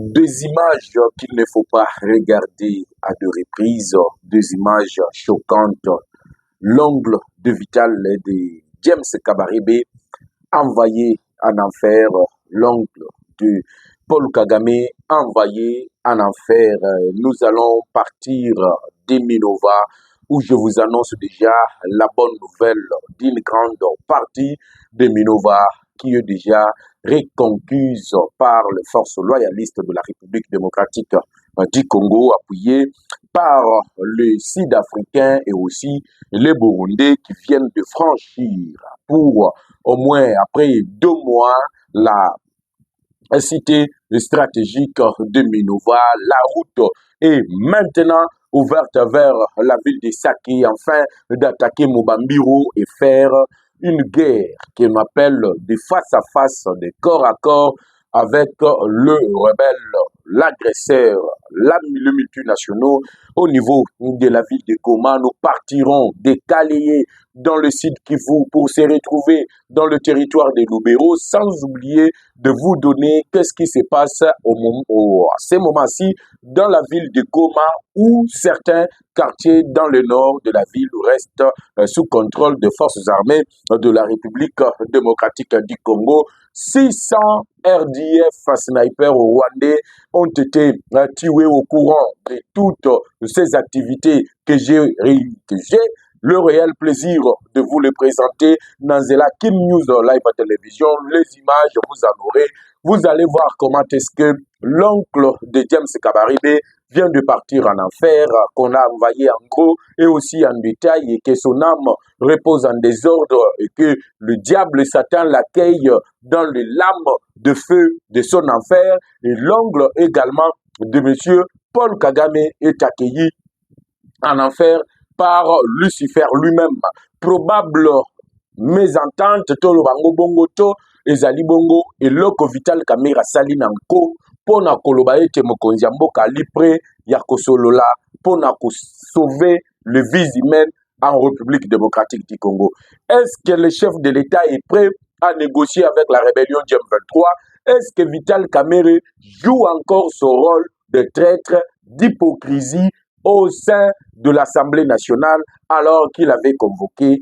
Des images qu'il ne faut pas regarder à deux reprises, des images choquantes. L'ongle de Vital de James Kabarebe envoyé en enfer, l'ongle de Paul Kagame envoyé en enfer. Nous allons partir des Minova où je vous annonce déjà la bonne nouvelle d'une grande partie des Minova qui est déjà reconquise par les forces loyalistes de la République démocratique du Congo, appuyées par les Sud-Africains et aussi les Burundais qui viennent de franchir pour au moins après 2 mois la cité stratégique de Minova. La route est maintenant ouverte vers la ville de Saki afin d'attaquer Mobambiro et faire une guerre qu'on appelle de face à face, de corps à corps avec le rebelle, l'agresseur, le multinational. Au niveau de la ville de Goma, nous partirons des Kaléé dans le sud Kivu pour se retrouver dans le territoire de Lubero, sans oublier de vous donner qu'est-ce qui se passe à ce moment-ci dans la ville de Goma, où certains quartiers dans le nord de la ville restent sous contrôle des forces armées de la République démocratique du Congo. 600 RDF snipers rwandais ont été tués au courant de toutes ces activités que j'ai le réel plaisir de vous les présenter dans la Kim News Live à télévision. Les images, vous en aurez. Vous allez voir comment est-ce que l'oncle de James Kabarebe vient de partir en enfer, qu'on a envoyé en gros et aussi en détail, et que son âme repose en désordre et que le diable Satan l'accueille dans les lames de feu de son enfer. Et l'ongle également de monsieur Paul Kagame est accueilli en enfer par Lucifer lui-même. Probable mésentente, tolo bango bongo to, ezali bongo, et loko Vital Kamera sali nanko, pona koloba ete mokonzi ya mboka ali prêt ya kosolola, pona ko sauver le vie humaine en République démocratique du Congo. Est-ce que le chef de l'État est prêt à négocier avec la rébellion du M23? Est-ce que Vital Kamere joue encore son rôle de traître, d'hypocrisie au sein de l'Assemblée nationale alors qu'il avait convoqué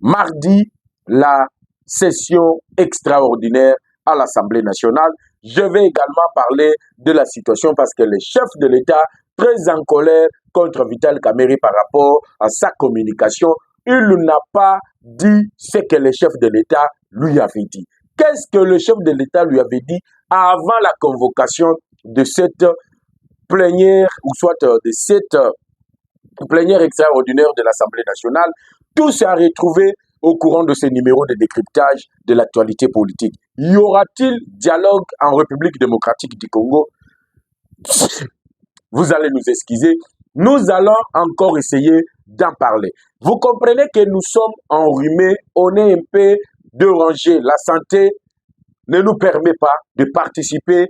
mardi la session extraordinaire à l'Assemblée nationale? Je vais également parler de la situation parce que le chef de l'État, très en colère contre Vital Kamere par rapport à sa communication, il n'a pas dit ce que le chef de l'État lui avait dit. Qu'est-ce que le chef de l'État lui avait dit avant la convocation de cette plénière, ou soit de cette plénière extraordinaire de l'Assemblée nationale? Tout s'est retrouvé au courant de ces numéros de décryptage de l'actualité politique. Y aura-t-il dialogue en République démocratique du Congo? Vous allez nous excuser. Nous allons encore essayer d'en parler. Vous comprenez que nous sommes enrhumés, on est un peu dérangé. La santé ne nous permet pas de participer,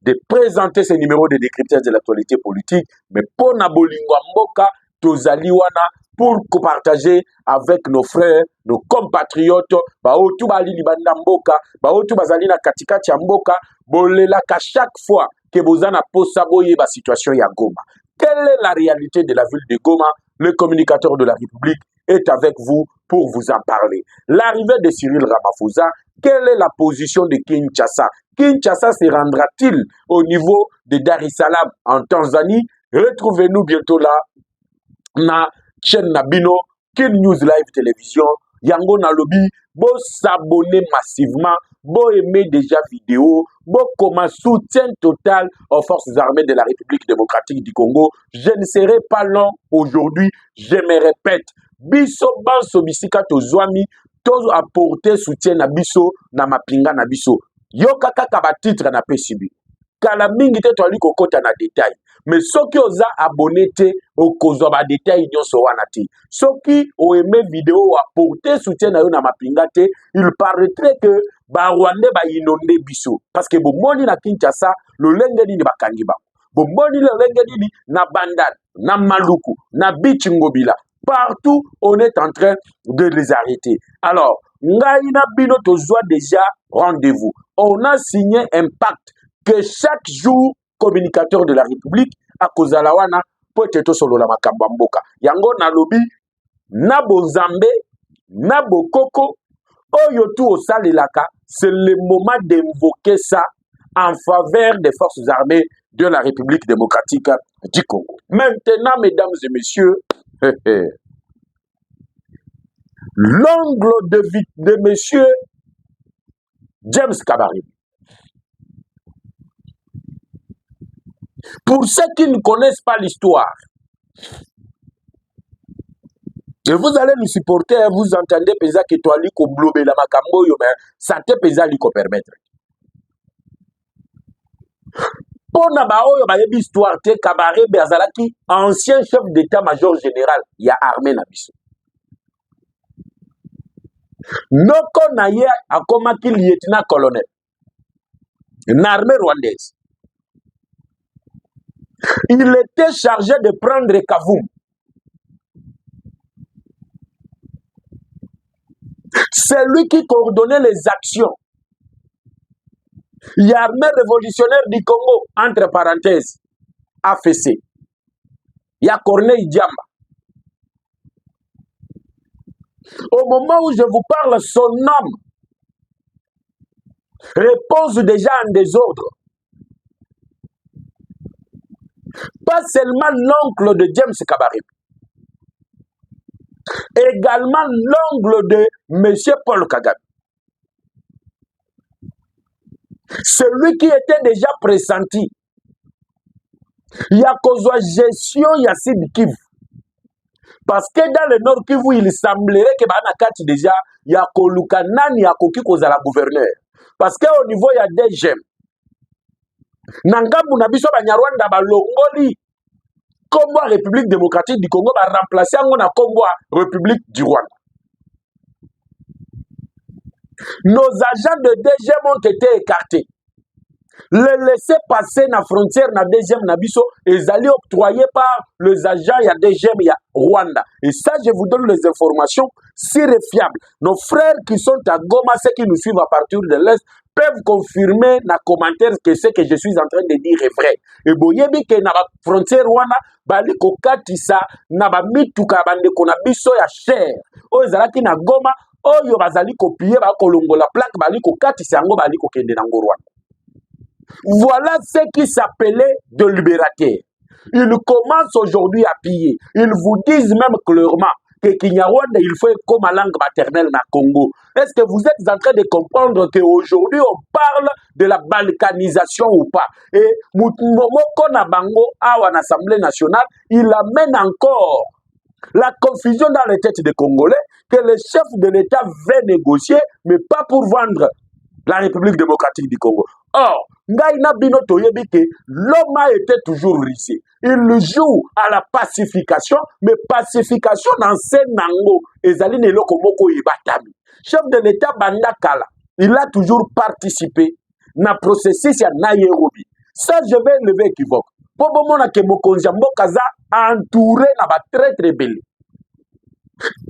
de présenter ces numéros de décryptage de l'actualité politique. Mais pour Nabolingwa Mboka, Tozaliwana, pour partager avec nos frères, nos compatriotes, baotu bali libanda mboka, baotu bazali na katikati ya mboka, bolela ka chaque fois que bozana posa boye ba situation ya Goma. Quelle est la réalité de la ville de Goma? Le communicateur de la République est avec vous pour vous en parler. L'arrivée de Cyril Ramaphosa, quelle est la position de Kinshasa? Kinshasa se rendra-t-il au niveau de Dar es Salaam en Tanzanie? Retrouvez-nous bientôt là, na chaîne Nabino, Kin News Live Télévision, Yango Nalobi, bo s'abonner massivement, bo aimer déjà vidéo, bo comme un soutien total aux forces armées de la République démocratique du Congo. Je ne serai pas long aujourd'hui, je me répète, biso banso bisika tozwami, to apporter soutien na biso, na mapinga na biso. Yo kaka ba titre na PCB. Kala mingi te toali kokota na détail. Mais ceux qui ont abonné au kozo ba détail nyonso wana te. Ceux qui ont aimé vidéo apporter soutien na yo na mapinga te, il paraîtrait que ba Rwandais ba inonde biso parce que bo moni na Kinshasa le lenge ni bakangi ba. Bo moni le lenge ni na Bandal, na Maluku, na Bichingobila. Partout on est en train de les arrêter. Alors, ngai na bino tozwa déjà rendez-vous. On a signé un pacte que chaque jour, communicateur de la République, à Kozalawana, peut être solo la makambamboka. Yango na lobby, na bozambe, na bokoko, oyo tout au salilaka, c'est le moment d'invoquer ça en faveur des forces armées de la République démocratique du Congo. Maintenant, mesdames et messieurs, l'angle de monsieur James Kabarebe. Pour ceux qui ne connaissent pas l'histoire, et vous allez nous supporter, vous entendez pesa que toi liko blobe la makambo yo, mais ça te pesa liko permettre. Pour na oyo ba yebi histoire te Kabarebe azalaki ancien chef d'état-major général ya armée na biso. Noko na ye akomaki lieutenant colonel na armée rwandaise. Il était chargé de prendre Kavumu. C'est lui qui coordonnait les actions. Il y a l'armée révolutionnaire du Congo, entre parenthèses, AFC. Il y a Corneille Diamba. Au moment où je vous parle, son nom repose déjà en désordre. Pas seulement l'oncle de James Kabarebe, également l'oncle de M. Paul Kagame. Celui qui était déjà pressenti. Il y a kozwa gestion ya Sud Kivu. Parce que dans le Nord Kivu, il semblerait que Banakati déjà, il y a Kolukanani, il y a Koki Kozala gouverneur. Parce qu'au niveau, il y a des gemmes. Nangambu Nabiso Banyarwanda Balongoli, Congo République démocratique du Congo, va remplacer en Congo République du Rwanda. Nos agents de DGM ont été écartés. Le laisser passer na frontière na DGM Nabiso est allé octroyé par les agents ya DGM ya Rwanda. Et ça, je vous donne les informations fiables. Nos frères qui sont à Goma, ceux qui nous suivent à partir de l'Est, peuvent confirmer na commentaire que ce que je suis en train de dire est vrai. Et boyebi que na frontière Rwanda, bali kokatisa na ba mituka bande kona biso ya cher. O ezalaki na Goma, oyo bazali kopier ba kolongola plaque bali kokatisa yango bali kokende na Rwanda. Voilà ce qui s'appelait de libérateurs. Ils commencent aujourd'hui à piller. Ils vous disent même clairement que Kinyarwanda, il faut comme langue maternelle na Congo. Est-ce que vous êtes en train de comprendre qu'aujourd'hui, on parle de la balkanisation ou pas? Et Moko Nabango, à l'Assemblée nationale, il amène encore la confusion dans les têtes des Congolais que le chef de l'État veut négocier, mais pas pour vendre la République démocratique du Congo. Or, l'homme a été toujours risé. Il joue à la pacification, mais pacification dans ce nango. Chef de l'État Bandakala, il a toujours participé dans le processus à Nairobi. Ça, je vais lever équivoque. Pour le moment, que Mokonjambo Kaza a entouré très très belle.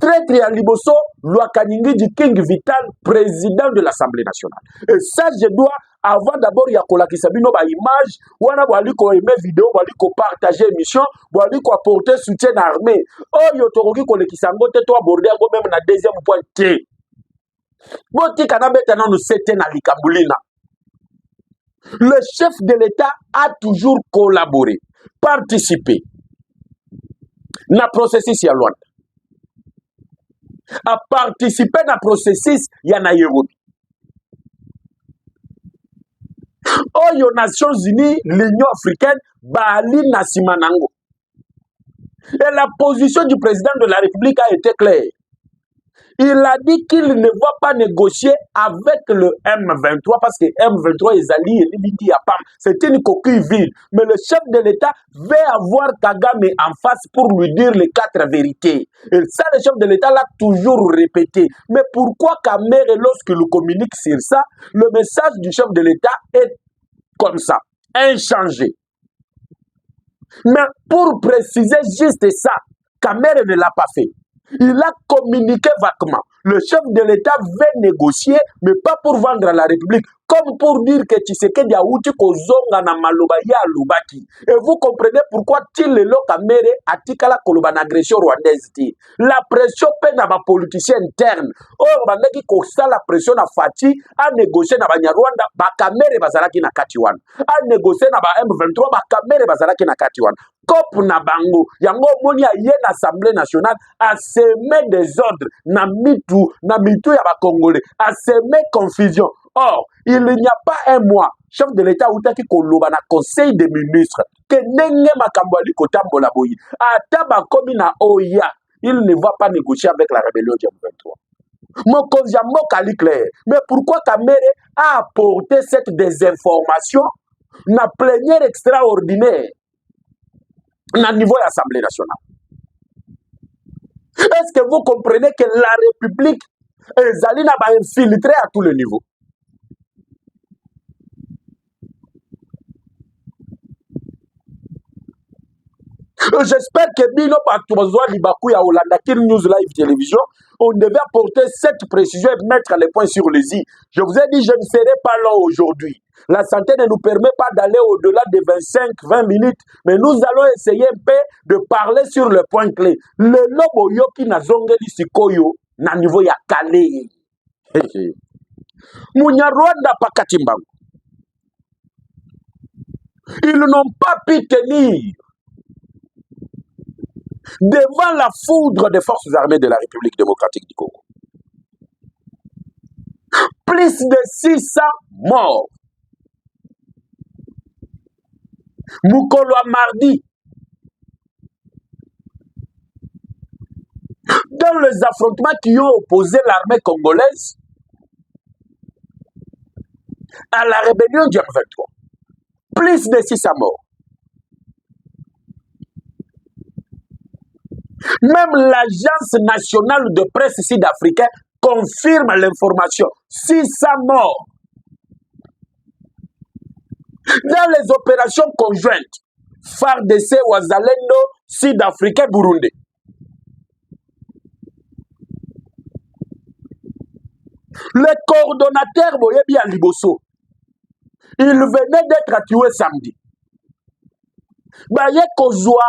Traître à Liboso, Loakaningi du King Vital, président de l'Assemblée nationale. Et ça, je dois, avant d'abord, il y a Kolaki Sabino, image, ou on a aimer vidéo, ou partager émission, ou apporter soutien à l'armée. Oh, Yotoroki Koleki Sango, toi aborder même na deuxième point T. Boti Kanabeta non nous c'était na Likambulina. Le chef de l'État a toujours collaboré, participé. Na processus ya Luanda. A participé dans le processus ya Nairobi. Oyo Nations Unies, l'Union africaine, Bali Nasimanango. Et la position du président de la République a été claire. Il a dit qu'il ne va pas négocier avec le M23 parce que M23 est allié, c'est une coquille vide. Mais le chef de l'État veut avoir Kagame en face pour lui dire les 4 vérités. Et ça, le chef de l'État l'a toujours répété. Mais pourquoi Kamere, lorsqu'il communique sur ça, le message du chef de l'État est comme ça, inchangé. Mais pour préciser juste ça, Kamere ne l'a pas fait. Il a communiqué vaguement. Le chef de l'État veut négocier, mais pas pour vendre à la République, comme pour dire que Tshisekedi a outi kozonga na maloba ya lubaki. Et vous comprenez pourquoi Tilelo Kamere atikala koloba na agression rwandaise ti. La pression pe na ba politicien interne. Oh bandaki ko la pression na Fati a négocier na Banyarwanda ba Kamere bazalaki na kati wana. A négocier na ba M23 ba Kamere bazalaki na kati wana. Cop na bango yango moni a ye na Assemblée nationale a semer des ordres na mitu ya ba Congolais a semer confusion. Or, il n'y a pas un mois, chef de l'État outaki koloba na conseil des ministres que nenge makambo ali kotambola boyi ata ba komi na oya, il ne va pas négocier avec la rébellion du M23. Mokonzi ya mboka ali clair. Mais pourquoi Kamere a apporté cette désinformation na plénière extraordinaire na niveau de l'Assemblée nationale? Est-ce que vous comprenez que la République est allée infiltrée à tous les niveaux? J'espère que Bino Patouzwa Libakou ya Olanda Kin News Live Télévision, on devait apporter cette précision et mettre les points sur les i. Je vous ai dit, je ne serai pas là aujourd'hui. La santé ne nous permet pas d'aller au-delà de 25-20 minutes, mais nous allons essayer un peu de parler sur le point clé. Le lobo yoki na zongeli sikoyo na niveau ya kale. Munyarwanda pakatimbangu. Ils n'ont pas pu tenir devant la foudre des forces armées de la République démocratique du Congo. Plus de 600 morts. Mukolo à mardi. Dans les affrontements qui ont opposé l'armée congolaise à la rébellion du M23. Plus de 600 morts. Même l'Agence nationale de presse sud-africaine confirme l'information. 600 morts. Dans les opérations conjointes, FARDC, Wazalendo, Sud-Africain, Burundi. Le coordonnateur Boyebi Aliboso, il venait d'être tué samedi. Baye Kozwa,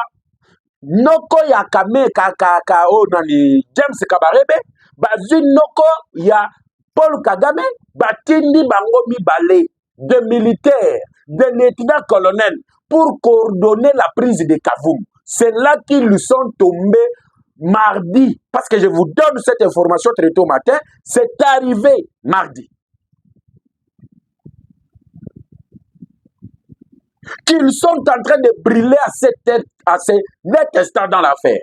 noko ya kame kaka o nani James Kabarebe, bazi noko ya Paul Kagame, batindi bango mibale de militaires, de lieutenant-colonel pour coordonner la prise de Kavumu. C'est là qu'ils sont tombés mardi, parce que je vous donne cette information très tôt matin, c'est arrivé mardi. Qu'ils sont en train de brûler à ces net instant dans l'affaire.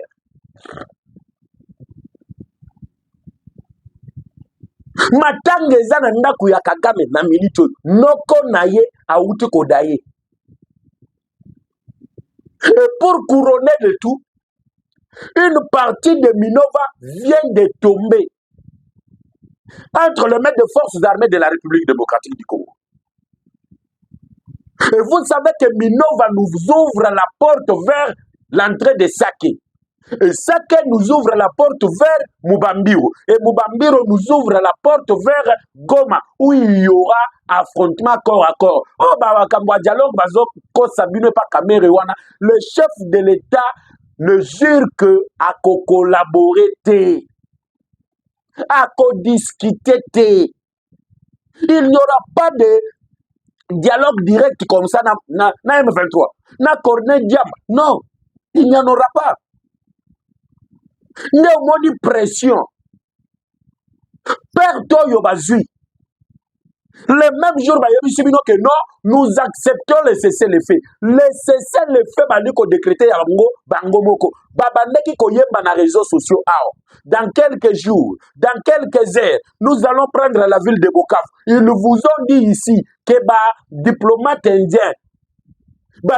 Matanga eza na ndaku ya Kagame na milito noko na ye auti kodaye. Et pour couronner le tout, une partie de Minova vient de tomber entre les mains des forces armées de la République démocratique du Congo. Et vous savez que Minova nous ouvre la porte vers l'entrée de Sake. Et Sake nous ouvre la porte vers Mubambiro. Et Mubambiro nous ouvre la porte vers Goma, où il y aura affrontement corps à corps. Oh, dialogue, le chef de l'État ne jure que à collaborer, à discuter. Il n'y aura pas de dialogue direct comme ça na M23, na Corneille Diam. Non, il n'y en aura pas. Il y a une pression. Père Toyo Bazui. Le même jour, que non, nous acceptons le cessez-le-feu. Le cessez-le-feu, baniko décrété yango bango moko. Babandeki koyemba na réseaux sociaux. Dans quelques jours, dans quelques heures, nous allons prendre la ville de Bukavu. Ils vous ont dit ici que diplomate indien,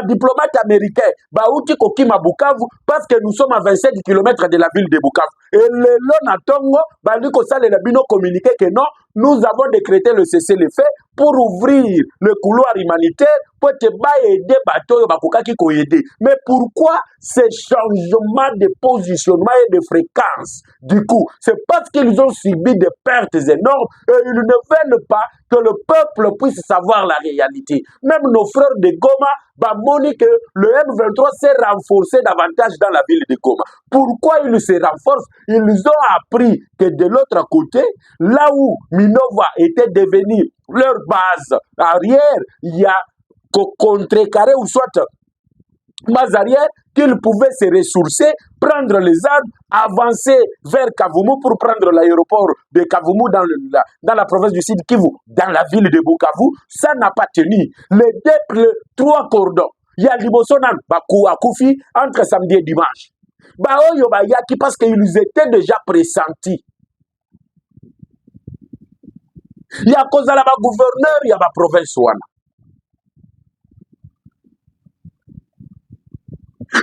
diplomate américain, outi kokima Bukavu parce que nous sommes à 27 km de la ville de Bukavu. Et le Lonatongo, bandiko sale la bino communiqué que non, nous avons décrété le cessez-le-feu pour ouvrir le couloir humanitaire pour te aider bateau bakokaki ko aider. Mais pourquoi ces changements de positionnement et de fréquence? Du coup, c'est parce qu'ils ont subi des pertes énormes et ils ne veulent pas que le peuple puisse savoir la réalité. Même nos frères de Goma, Bamoni, que le M23 s'est renforcé davantage dans la ville de Goma. Pourquoi ils se renforcent? Ils ont appris que de l'autre côté, là où Minova était devenu leur base arrière, il y a contrecarré ou soit base arrière, qu'ils pouvaient se ressourcer, prendre les armes, avancer vers Kavumu pour prendre l'aéroport de Kavumu dans la province du Sud Kivu, dans la ville de Bukavu. Ça n'a pas tenu. Les trois cordons, il y a Libosonan, Bakou, Akoufi, entre samedi et dimanche. Baoyo Bayaki, parce qu'ils étaient déjà pressentis. Il y a cause à la gouverneur, il y a ma province Wana.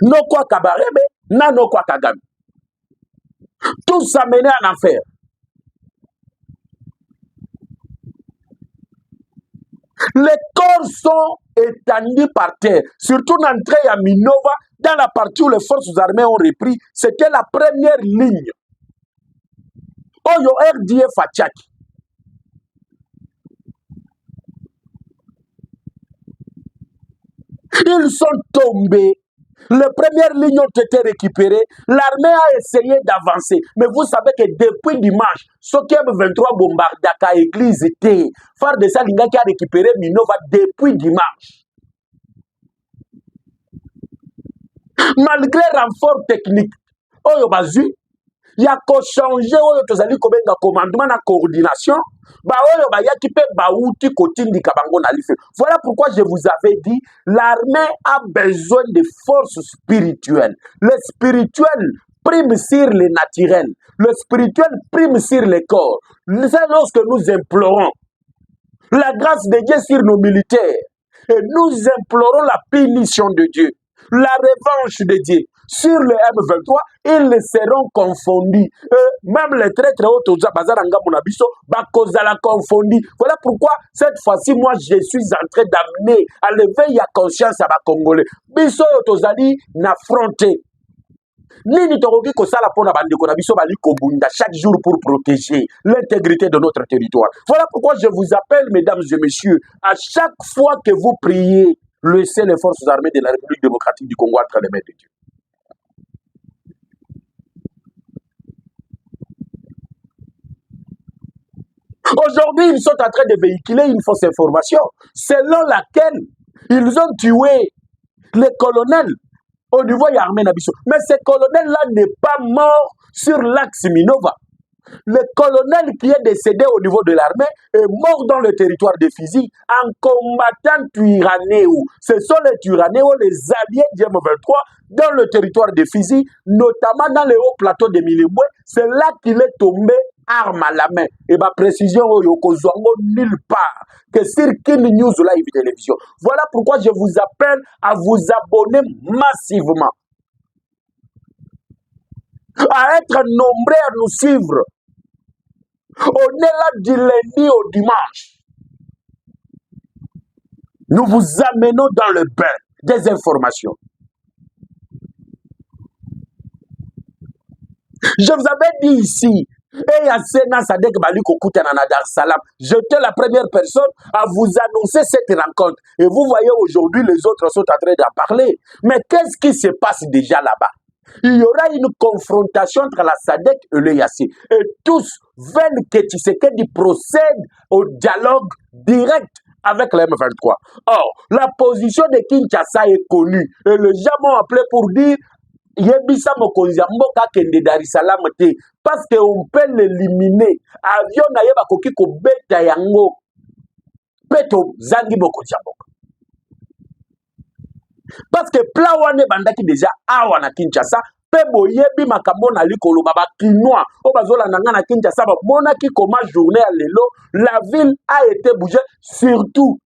Non quoi Kabarebe, non quoi Kagame. Tout ça menait en enfer. Les corps sont étendus par terre, surtout dans l'entrée à Minova, dans la partie où les forces armées ont repris, c'était la première ligne. Oyo RDF Fachaki. Ils sont tombés. Les premières lignes ont été récupérées. L'armée a essayé d'avancer. Mais vous savez que depuis dimanche, ce qui est 23 bombardaka église était. Phare de Salinga qui a récupéré Minova depuis dimanche. Malgré renfort technique, Oyo Bazu, il y a qu'à changer Oyo Tozali Kobenga commandement et coordination. Voilà pourquoi je vous avais dit, l'armée a besoin de forces spirituelles. Le spirituel prime sur le naturel. Le spirituel prime sur le corps. C'est lorsque nous implorons la grâce de Dieu sur nos militaires et nous implorons la punition de Dieu, la revanche de Dieu. Sur le M23, ils seront confondus. Même les traîtres confondus. Voilà pourquoi cette fois-ci, moi, je suis en train d'amener à l'éveil la conscience à ma Congolais. Biso tozali n'affronter. Nini toroki ko sala pona bandeko na biso bali kobunda chaque jour pour protéger l'intégrité de notre territoire. Voilà pourquoi je vous appelle, mesdames et messieurs, à chaque fois que vous priez, laissez les forces armées de la République démocratique du Congo entre les mains de Dieu. Aujourd'hui, ils sont en train de véhiculer une fausse information selon laquelle ils ont tué le colonel au niveau de l'armée Nabiso. Mais ce colonel-là n'est pas mort sur l'axe Minova. Le colonel qui est décédé au niveau de l'armée est mort dans le territoire de Fizi en combattant Twiranéo. Ce sont les Twiranéo, les alliés du M23 dans le territoire de Fizi, notamment dans les hauts plateaux de Milembwe. C'est là qu'il est tombé arme à la main. Et ma précision, nulle part que sur Kin News Live Télévision. Voilà pourquoi je vous appelle à vous abonner massivement, à être nombreux à nous suivre. On est là du lundi au dimanche. Nous vous amenons dans le bain des informations. Je vous avais dit ici, et à Sena Sadek Bali Kokutana Dar Salam, j'étais la première personne à vous annoncer cette rencontre. Et vous voyez aujourd'hui, les autres sont en train d'en parler. Mais qu'est-ce qui se passe déjà là-bas? Il y aura une confrontation entre la SADC et le Yassi. Et tous veulent que Tshisekedi procède au dialogue direct avec le M23. Or, la position de Kinshasa est connue. Et les gens m'ont appelé pour dire Yebisa Mokonzi Mboka Kende Dar es Salaam te, parce qu'on peut l'éliminer. Avion na yeba koki ko beta yango. Peto zangi Mokonzi Mboka. Parce que Plawane bandaki déjà awa na Kinshasa, pebo yebi makambo na likolo baba kinois o bazola nanga na Kinshasa ba monaki comment journée à lelo, la ville a été bougée, surtout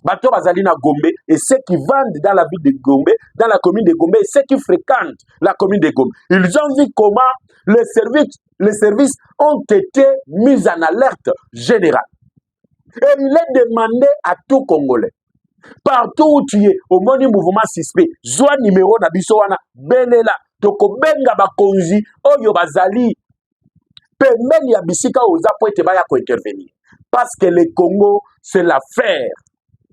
Bato bazali na Gombe et ceux qui vendent dans la ville de Gombe, dans la commune de Gombe et ceux qui fréquentent la commune de Gombe. Ils ont vu comment les services ont été mis en alerte générale. Et il est demandé à tout Congolais, partout où tu es, au moni mouvement suspect, joie numéro na biso wana belela toko benga bakonzi oyo bazali pembeni ya bisika oza po ete baya ko intervenir. Parce que le Congo, c'est l'affaire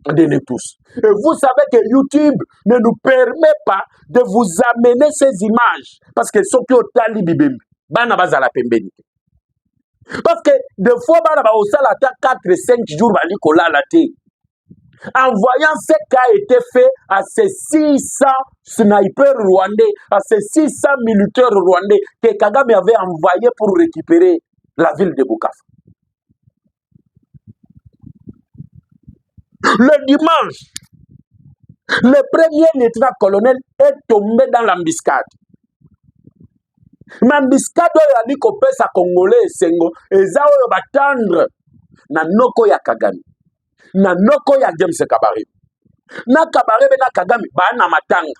de nous tous. Et vous savez que YouTube ne nous permet pas de vous amener ces images. Parce que ceux qui ont tali bibem, bana bazala pembeni. Parce que des fois, bana ba osala ta 4-5 jours bali kolala te. En voyant ce qui a été fait à ces 600 snipers rwandais, à ces 600 militaires rwandais que Kagame avait envoyés pour récupérer la ville de Bukavu. Le dimanche, le premier lieutenant-colonel est tombé dans l'embuscade. L'embuscade oyo kopesa Congolais esengo eza oyo batendre na noko ya Kagame, na noko ya James Kabarebe. Na Kabarebe na Kagame bana matanga.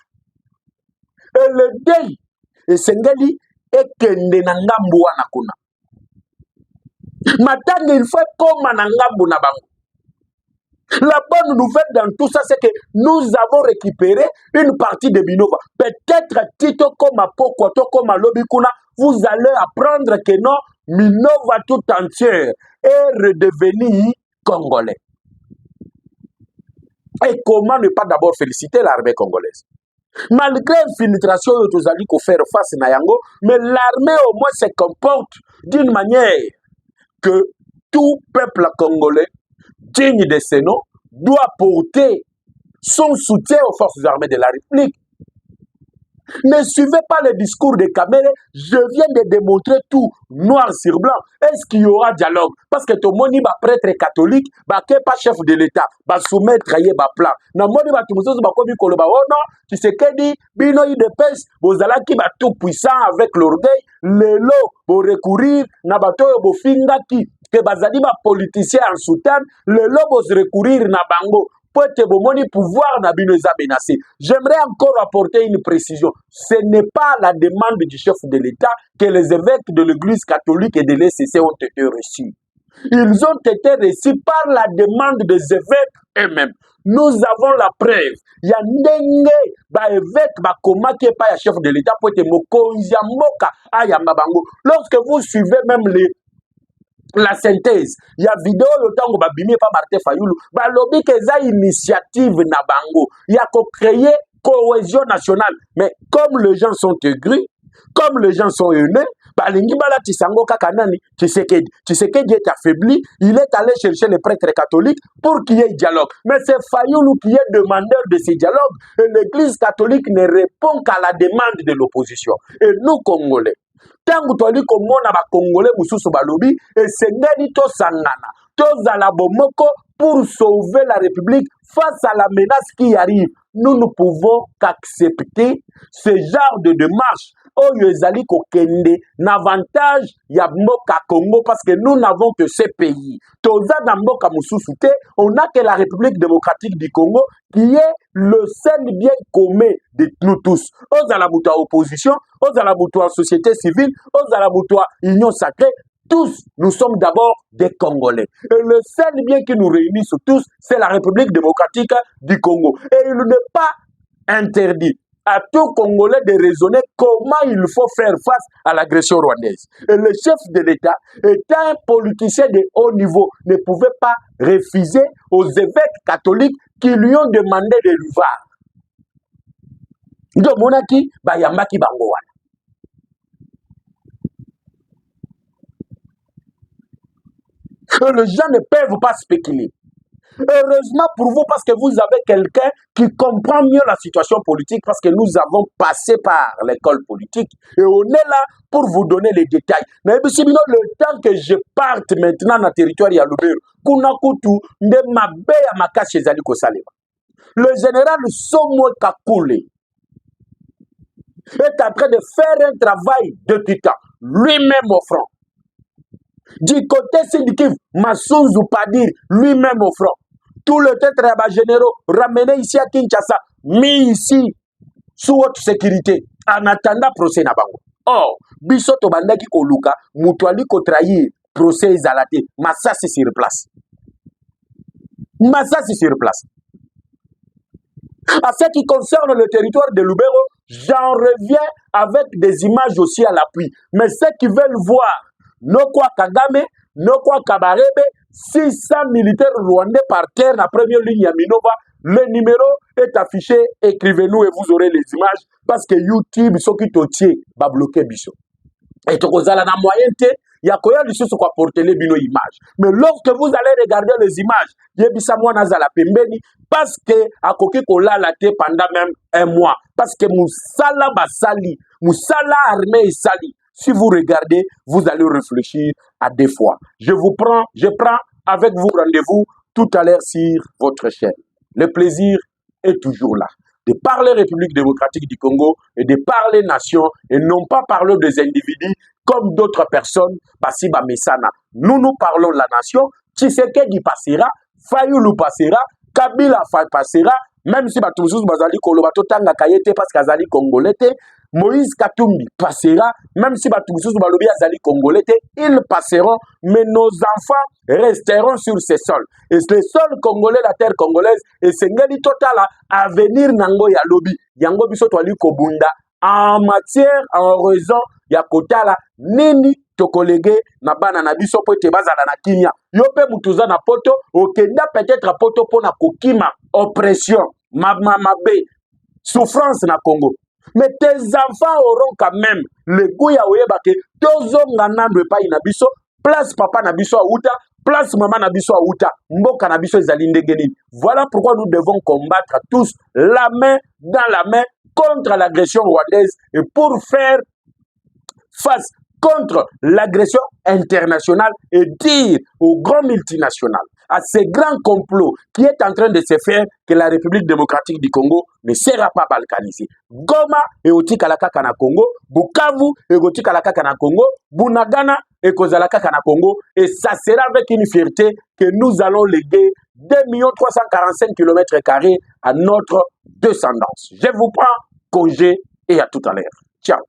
Et le deuil esengeli ekende na ngambu wana kuna. Matanga il faut koma na ngambu na bango. La bonne nouvelle dans tout ça, c'est que nous avons récupéré une partie de Minova. Peut-être Tito comme Pokoto comme Lobikuna, vous allez apprendre que non, Minova tout entière est redevenu congolais. Et comment ne pas d'abord féliciter l'armée congolaise? Malgré l'infiltration de tous allés faire face à Nayango, mais l'armée au moins se comporte d'une manière que tout peuple congolais digne de ce nom, doit porter son soutien aux forces armées de la République. Ne suivez pas le discours de Kamere, je viens de démontrer tout, noir sur blanc. Est-ce qu'il y aura dialogue? Parce que tout le monde est prêtre catholique, pas chef de l'État, soumettre à plan. Na moni ba tumuzo ba komi koloba oh non, tu sais que dit bino de pes, bozala ki ba tout puissant avec l'orgueil, lelo pour recourir na bato bo finga ki que bazali ba politicien en soutane, lelo bo recourir na bango. Peut-être que pouvoir n'a pas menacé. J'aimerais encore apporter une précision. Ce n'est pas la demande du chef de l'État que les évêques de l'Église catholique et de l'ECC ont été reçus. Ils ont été reçus par la demande des évêques eux-mêmes. Nous avons la preuve. Il y a ndenge ba évêque ba koma qui est pas chef de l'État pour être mokonzi mboka ayamba bango. Lorsque vous suivez même la synthèse, il y a vidéo le temps que babimi pas Martin Fayoulou, ba lobby que za initiative na bango, il y a qu'on créer cohésion nationale. Mais comme les gens sont aigris, comme les gens sont haineux, ba lingi bala tisango kaka nani, Tshisekedi est affaibli, il est allé chercher les prêtres catholiques pour qu'il y ait dialogue. Mais c'est Fayoulou qui est demandeur de ces dialogues et l'Église catholique ne répond qu'à la demande de l'opposition. Et nous Congolais, tangu toli komona ba Congolais mususu balobi esengeli to sangana to zala bomoko pour sauver la République face à la menace qui arrive. Nous ne pouvons qu'accepter ce genre de démarche oyo ezali kokende n'avantage ya mboka Congo parce que nous n'avons que ce pays. Toza na mboka mususu te, on a que la République démocratique du Congo qui est le seul bien commun de nous tous. Aux alabuto opposition, aux alabuto société civile, aux alabuto union sacrée, tous nous sommes d'abord des Congolais. Et le seul bien qui nous réunit tous, c'est la République démocratique du Congo. Et il n'est pas interdit à tout Congolais de raisonner comment il faut faire face à l'agression rwandaise. Et le chef de l'État, étant un politicien de haut niveau, ne pouvait pas refuser aux évêques catholiques qui lui ont demandé de lui voir. Donc, monaki, bayamaki bango wana. Les gens ne peuvent pas spéculer. Heureusement pour vous, parce que vous avez quelqu'un qui comprend mieux la situation politique, parce que nous avons passé par l'école politique et on est là pour vous donner les détails. Mais le temps que je parte maintenant dans le territoire Yalubero, le général Somo Kakule est en train de faire un travail de titan, lui-même au front. Du côté syndicatif, Massouzou Padir, lui-même au front. Tout le titre à généraux, ramenez ici à Kinshasa, mis ici sous haute sécurité, en attendant procès na bango. Or, biso to bandaki ko luka, mutuali ko trahir, procès ezalate, Massassi sur place. Massassi sur place. À ce qui concerne le territoire de Lubero, j'en reviens avec des images aussi à l'appui. Mais ceux qui veulent voir Nokwa Kagame, Nokwa Kabarebe, 600 militaires rwandais par terre, la première ligne à Minova, le numéro est affiché, écrivez-nous et vous aurez les images, parce que YouTube, ceux qui t'ont va bloquer Bisso. Et tout ça, la moyenne, il y a quoi de choses pour porter les images. Mais lorsque vous allez regarder les images, il y a la pembeni parce que à côté kola la té pendant même un mois, parce que Moussala basali, Moussala armée sali. Si vous regardez, vous allez réfléchir à deux fois. Je prends avec vous rendez-vous tout à l'heure sur votre chaîne. Le plaisir est toujours là. De parler République démocratique du Congo et de parler nation et non pas parler des individus comme d'autres personnes. Basiba Messana. Nous parlons la nation. Tshisekedi passera, Fayulu passera, Kabila passera, même si Batouzouz Bazali Kolobato Tanga Kayete parce qu'Azali Congolais, Moïse Katumbi passera, même si Batouzouz Balobi Azali Congolais, ils passeront, mais nos enfants resteront sur ces sols. Et les sols congolais, la terre congolaise, et c'est Ngeli Total à venir Nango ya Lobi, Yango Biso Toali Kobunda, en matière, en raison, ya Kotala, Nini Tokolege, na bana na biso po te bazala na kinya. Yope mutuza na poto, okenda peut-être poto po na kokima, oppression, mabe, souffrance na Congo. Mais tes enfants auront quand même le goût ya oyeba ke tozo nganando epai na biso, place papa na biso auta, place maman na biso auta, mboka na biso ezali ndenge nini. Voilà pourquoi nous devons combattre tous la main dans la main contre l'agression rwandaise et pour faire face contre l'agression internationale et dire aux grands multinationales, à ces grands complots qui est en train de se faire que la République démocratique du Congo ne sera pas balkanisée. Goma et Otikalaka Kana Congo, Bukavu et Otikalaka Kana Congo, Bunagana et Kozalaka Kana Congo, et ça sera avec une fierté que nous allons léguer 2 345 km² à notre descendance. Je vous prends congé et à tout à l'heure. Ciao.